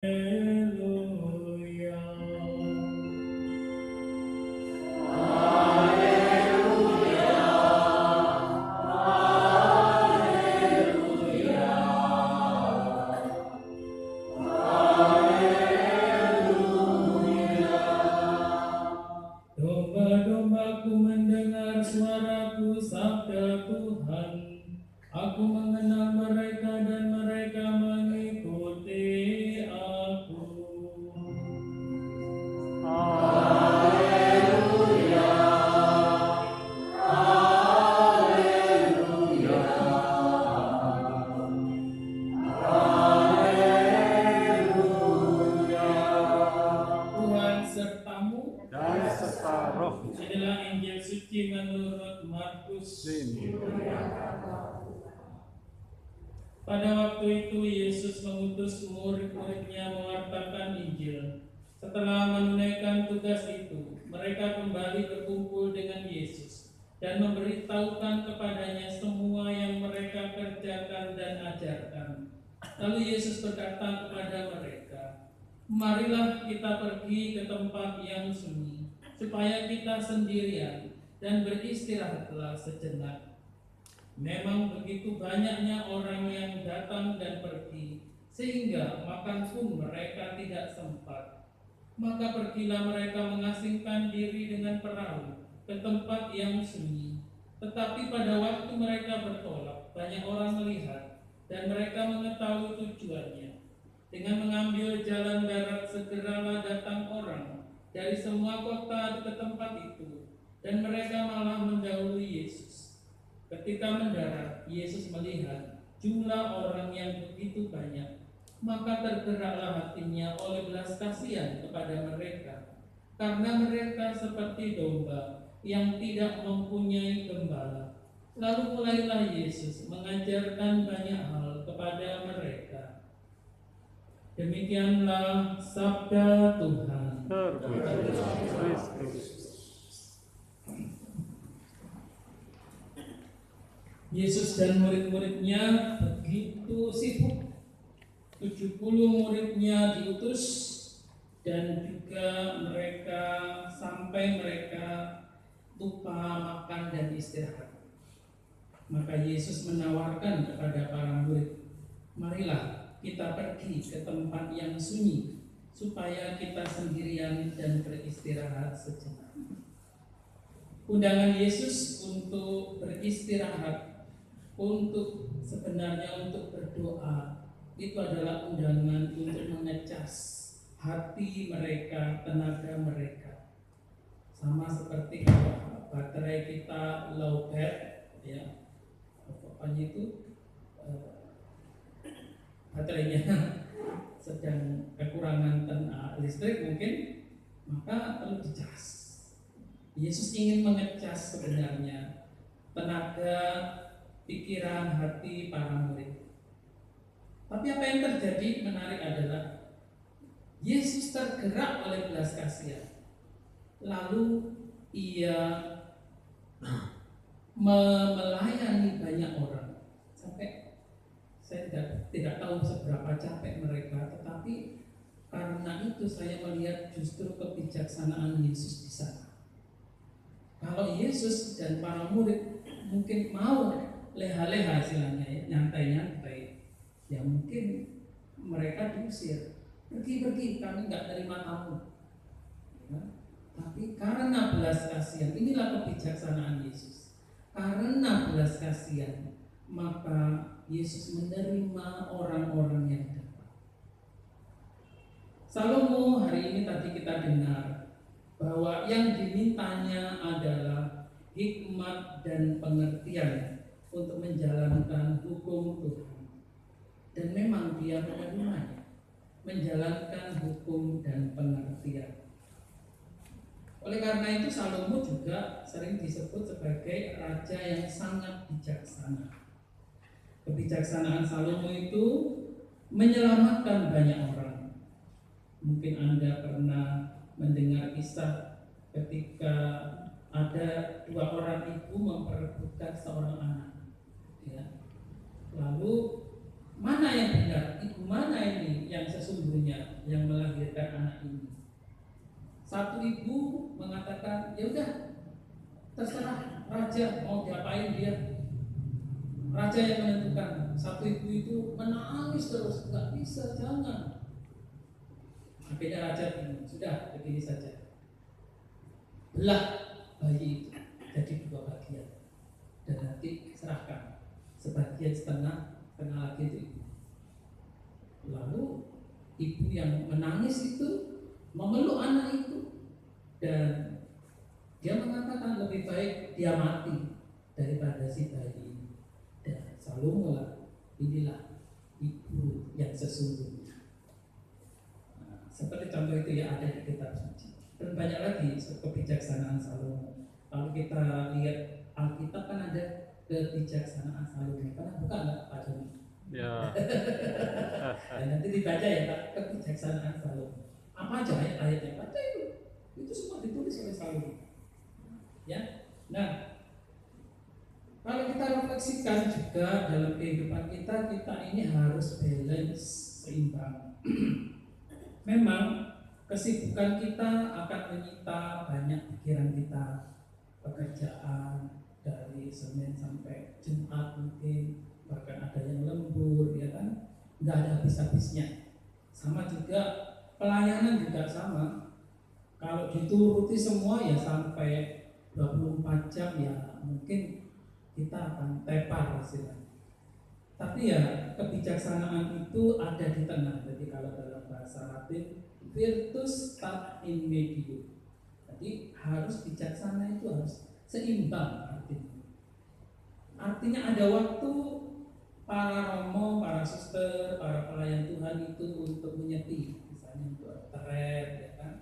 Haleluya. Domba-dombaku mendengar suaraku, sabda Tuhan. Aku mengenal mereka dan mereka mengikuti aku. Tuhan sertamu dan serta roh. inilah Injil suci menurut Markus. Pada waktu itu Yesus mengutus murid-muridnya mewartakan Injil. Setelah menunaikan tugas itu, mereka kembali berkumpul dengan Yesus dan memberitahukan kepadanya semua yang mereka kerjakan dan ajarkan. Lalu Yesus berkata kepada mereka, "Marilah kita pergi ke tempat yang sunyi, supaya kita sendirian dan beristirahatlah sejenak." Memang begitu banyaknya orang yang datang dan pergi, sehingga makan pun mereka tidak sempat. Maka pergilah mereka mengasingkan diri dengan perahu ke tempat yang sunyi. Tetapi pada waktu mereka bertolak, banyak orang melihat dan mereka mengetahui tujuannya. Dengan mengambil jalan darat, segeralah datang orang dari semua kota ke tempat itu, dan mereka malah mendahului Yesus. Ketika mendarat, Yesus melihat jumlah orang yang begitu banyak, maka tergeraklah hatinya oleh belas kasihan kepada mereka, karena mereka seperti domba yang tidak mempunyai gembala. Lalu mulailah Yesus mengajarkan banyak hal kepada mereka. Demikianlah sabda Tuhan. Terpuji Kristus. Yesus dan murid-muridnya begitu sibuk. 70 muridnya diutus, dan juga mereka lupa makan dan istirahat. Maka Yesus menawarkan kepada para murid, "Marilah kita pergi ke tempat yang sunyi, supaya kita sendirian dan beristirahat sejenak." Undangan Yesus untuk beristirahat, sebenarnya untuk berdoa, itu adalah undangan untuk mengecas hati mereka, tenaga mereka. Sama seperti kalau baterai kita low bat, ya, pokoknya itu baterainya sedang kekurangan listrik mungkin, maka perlu dicas. Yesus ingin mengecas sebenarnya tenaga, pikiran, hati para murid. Tapi apa yang terjadi menarik adalah Yesus tergerak oleh belas kasihan. Lalu ia melayani banyak orang. Sampai saya tidak tahu seberapa capek mereka, tetapi karena itu saya melihat justru kebijaksanaan Yesus di sana. Kalau Yesus dan para murid mungkin mau leha-leha istilahnya, ya, nyantai-nyantai, ya mungkin mereka diusir, pergi, kami nggak terima kamu. Ya. Tapi karena belas kasihan, inilah kebijaksanaan Yesus. Karena belas kasihan, maka Yesus menerima orang-orang yang datang. Salomo hari ini tadi kita dengar bahwa yang dimintanya adalah hikmat dan pengertian untuk menjalankan hukum Tuhan. Dan memang dia menerimanya, menjalankan hukum dan pengertian. Oleh karena itu Salomo juga sering disebut sebagai raja yang sangat bijaksana. Kebijaksanaan Salomo itu menyelamatkan banyak orang. Mungkin Anda pernah mendengar kisah ketika ada 2 orang ibu memperebutkan seorang anak, ya. Lalu mana yang benar, ibu mana ini yang sesungguhnya? anak ini. Satu ibu mengatakan, ya udah terserah raja mau diapain dia. Raja yang menentukan. Satu ibu itu menangis terus, nggak bisa, jangan. Akhirnya raja bingung, sudah begini saja. Belah bayi itu jadi 2 bagian dan nanti serahkan sebagian setengah lagi itu ibu. Lalu ibu yang menangis itu memeluk anak itu dan dia mengatakan lebih baik dia mati daripada si bayi ini. Dan Salomo lah, inilah ibu yang sesungguhnya. Nah, seperti contoh itu ya ada di kitab suci. Dan banyak lagi kebijaksanaan Salomo. Kalau kita lihat Alkitab kan ada kebijaksanaan Salomo. Karena bukan nggak Pak Joni? Ya. Dan nanti dibaca ya Pak, kebijaksanaan Salomo. Apa aja ayat-ayatnya? Baca itu. Itu semua ditulis oleh Salomo. Ya. Nah, kalau kita refleksikan juga dalam kehidupan kita ini harus balance, seimbang. Memang kesibukan kita akan menyita banyak pikiran kita, pekerjaan dari Senin sampai Jumat mungkin, bahkan ada yang lembur, ya kan, nggak ada habis-habisnya. Sama juga pelayanan juga sama. Kalau dituruti semua ya sampai 24 jam ya mungkin kita akan tepar hasilnya. Tapi ya kebijaksanaan itu ada di tengah. Jadi kalau dalam bahasa Latin virtus stat in medio. Jadi harus bijaksana itu harus seimbang artinya. Artinya ada waktu para romo, para suster, para pelayan Tuhan itu untuk menyeti, misalnya untuk retret, ya kan,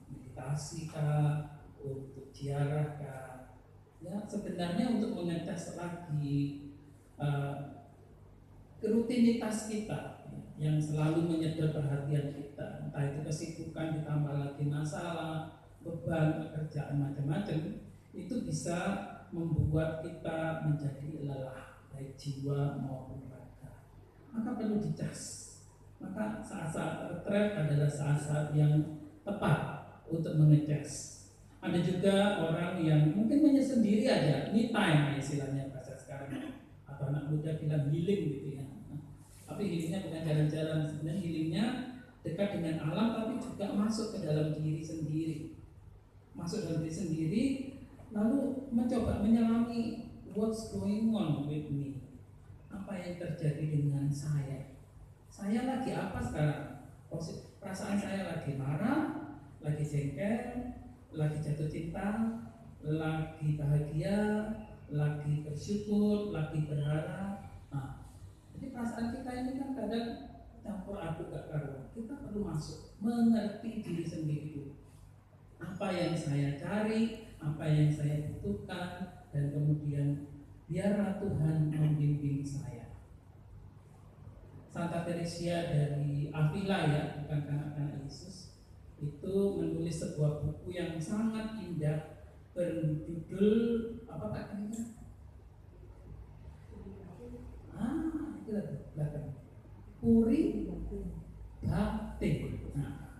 meditasi kah, untuk ziarah kah. Ya sebenarnya untuk mengecas lagi rutinitas kita yang selalu menyedot perhatian kita, entah itu kesibukan ditambah lagi masalah, beban, pekerjaan macam-macam, itu bisa membuat kita menjadi lelah baik jiwa maupun raga. Maka perlu dicas. Maka saat-saat retret adalah saat-saat yang tepat untuk mengecas. Ada juga orang yang mungkin menyendiri aja, me time istilahnya bahasa sekarang, atau anak muda bilang healing gitu ya. Tapi healingnya bukan jalan-jalan, sebenarnya healingnya dekat dengan alam, tapi juga masuk ke dalam diri sendiri. Masuk dalam diri sendiri, lalu mencoba menyelami what's going on with me. Apa yang terjadi dengan saya? Saya lagi apa sekarang? Perasaan saya lagi marah, lagi jengkel, lagi jatuh cinta, lagi bahagia, lagi bersyukur, lagi berharap. Nah, jadi perasaan kita ini kan kadang campur aduk gak karuan. Kita perlu masuk, mengerti diri sendiri dulu. Apa yang saya cari, apa yang saya butuhkan, dan kemudian biarlah Tuhan membimbing saya. Santa Teresia dari Avila ya, bukan kanak-kanak Yesus, itu menulis sebuah buku yang sangat indah berjudul apa Pak ini? Itu belakang. Puri Batin. Nah,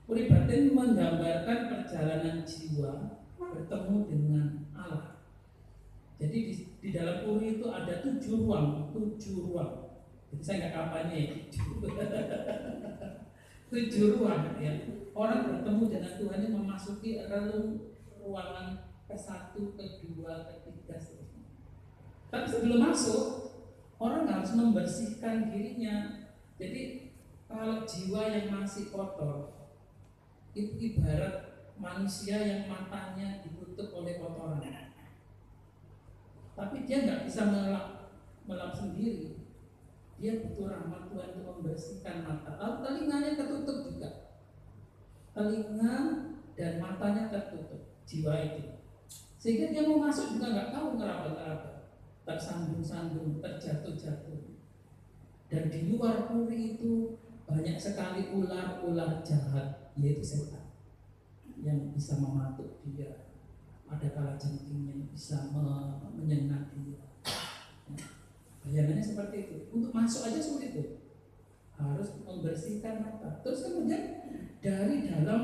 Puri Batin menggambarkan perjalanan jiwa bertemu dengan Allah. Jadi di dalam puri itu ada 7 ruang. Jadi saya nggak kampanye ya. 7 ruang ya. Orang bertemu dengan Tuhan yang memasuki relung ruangan ke-1, ke-2, ke-3 seterusnya. Tapi sebelum masuk, orang harus membersihkan dirinya. Jadi kalau jiwa yang masih kotor, itu ibarat manusia yang matanya ditutup oleh kotoran. Tapi dia nggak bisa melap sendiri. Dia butuh rahmat Tuhan untuk membersihkan mata. Lalu telinganya tertutup juga. Telinga dan matanya tertutup, jiwa itu. Sehingga dia mau masuk juga nggak tahu ngeraba-ngeraba, tersandung-sandung, terjatuh-jatuh. Dan di luar puri itu banyak sekali ular-ular jahat, yaitu setan, yang bisa mematuk dia. Ada kalajengking yang bisa menyengat dia. Bayangannya seperti itu. Untuk masuk aja sulit itu. harus membersihkan mata. Terus kemudian dari dalam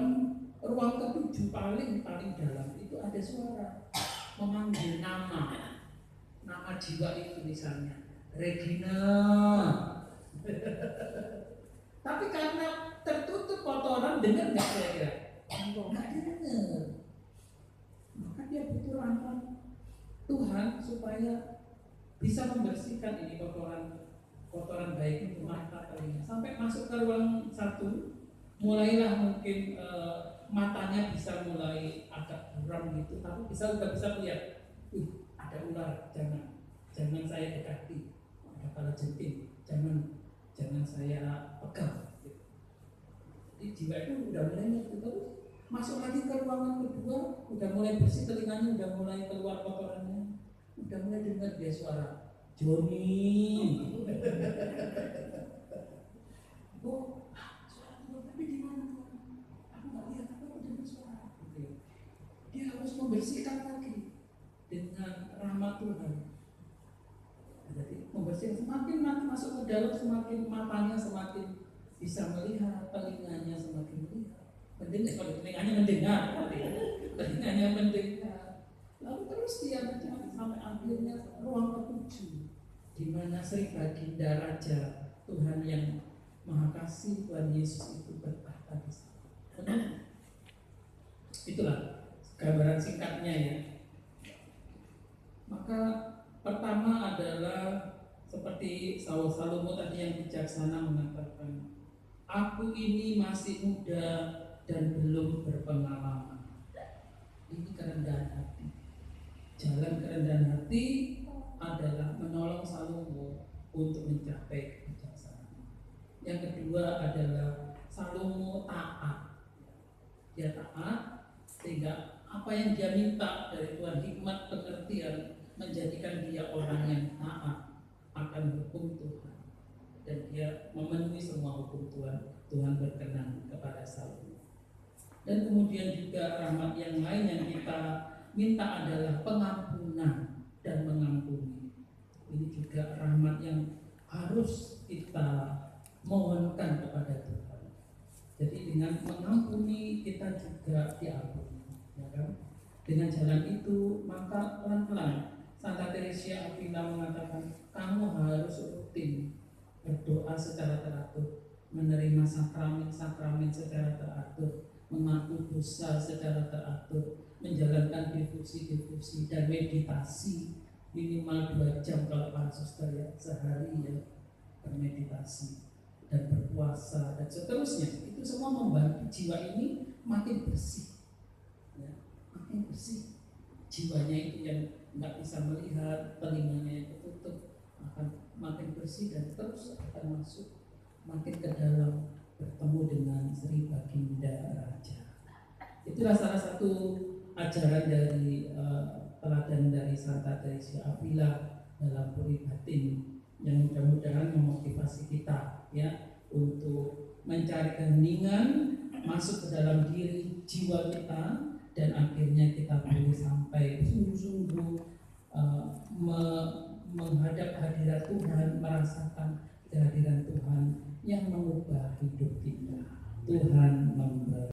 ruang ketujuh paling dalam itu ada suara memanggil nama jiwa itu, misalnya Regina. Tapi karena tertutup kotoran, dengar nggak kira-kira? Nggak dengar. Maka dia butuh rahmat Tuhan supaya bisa membersihkan ini kotoran baik itu mata telinga. Sampai masuk ke ruang satu, mulailah mungkin matanya bisa mulai agak buram gitu, tapi udah bisa lihat, ada ular, jangan saya dekati, ada kalajengking, jangan saya pegang. Jadi jiwa itu udah mulai ngerti. Terus masuk lagi ke ruangan kedua, udah mulai bersih telinganya, udah mulai keluar kotorannya, udah mulai dengar dia suara Joni. Oh, suara Tuhan, tapi di mana Tuhan? Aku nggak lihat, tapi aku dengar suara. Dia harus membersihkan lagi dengan rahmat Tuhan. Jadi membersihkan, semakin masuk ke dalam, semakin matanya semakin bisa melihat, telinganya semakin melihat, mendengar. Kalau telinganya mendengar, telinganya mendengar. Lalu terus dia sampai akhirnya ruang ketujuh, di mana Sri Baginda Raja Tuhan yang Maha Kasih, Tuhan Yesus itu bertahta di sana. Itulah gambaran singkatnya ya. Maka pertama adalah seperti Salomo tadi yang bijaksana mengatakan, aku ini masih muda dan belum berpengalaman. Ini kerendahan hati. Jalan kerendahan hati adalah menolong Salomo untuk mencapai kebijaksanaan. Yang kedua adalah Salomo taat. Dia taat sehingga apa yang dia minta dari Tuhan, hikmat pengertian, menjadikan dia orang yang taat akan hukum Tuhan. Dan dia memenuhi semua hukum Tuhan. Tuhan berkenan kepada Salomo. Dan kemudian juga rahmat yang lain yang kita minta adalah pengampunan dan mengampuni. Ini juga rahmat yang harus kita mohonkan kepada Tuhan. Jadi dengan mengampuni kita juga diampuni, ya kan? Dengan jalan itu maka pelan-pelan Santa Teresia Avila mengatakan, kamu harus rutin berdoa secara teratur, menerima sakramen secara teratur, mengaku dosa secara teratur, menjalankan devosi dan meditasi minimal 2 jam kalau para suster ya, sehari ya, bermeditasi dan berpuasa dan seterusnya. Itu semua membantu jiwa ini makin bersih ya, makin bersih. Jiwanya itu yang nggak bisa melihat, telinganya yang tertutup akan makin bersih dan terus akan masuk makin ke dalam, bertemu dengan Sri Baginda Raja. Itulah salah satu ajaran dari teladan dari Santa Teresia Avila dalam puri batin yang mudah-mudahan memotivasi kita ya untuk mencari keheningan, masuk ke dalam diri jiwa kita, dan akhirnya kita boleh sampai sungguh-sungguh menghadap hadirat Tuhan, merasakan kehadiran Tuhan yang mengubah hidup kita. Tuhan memberkati.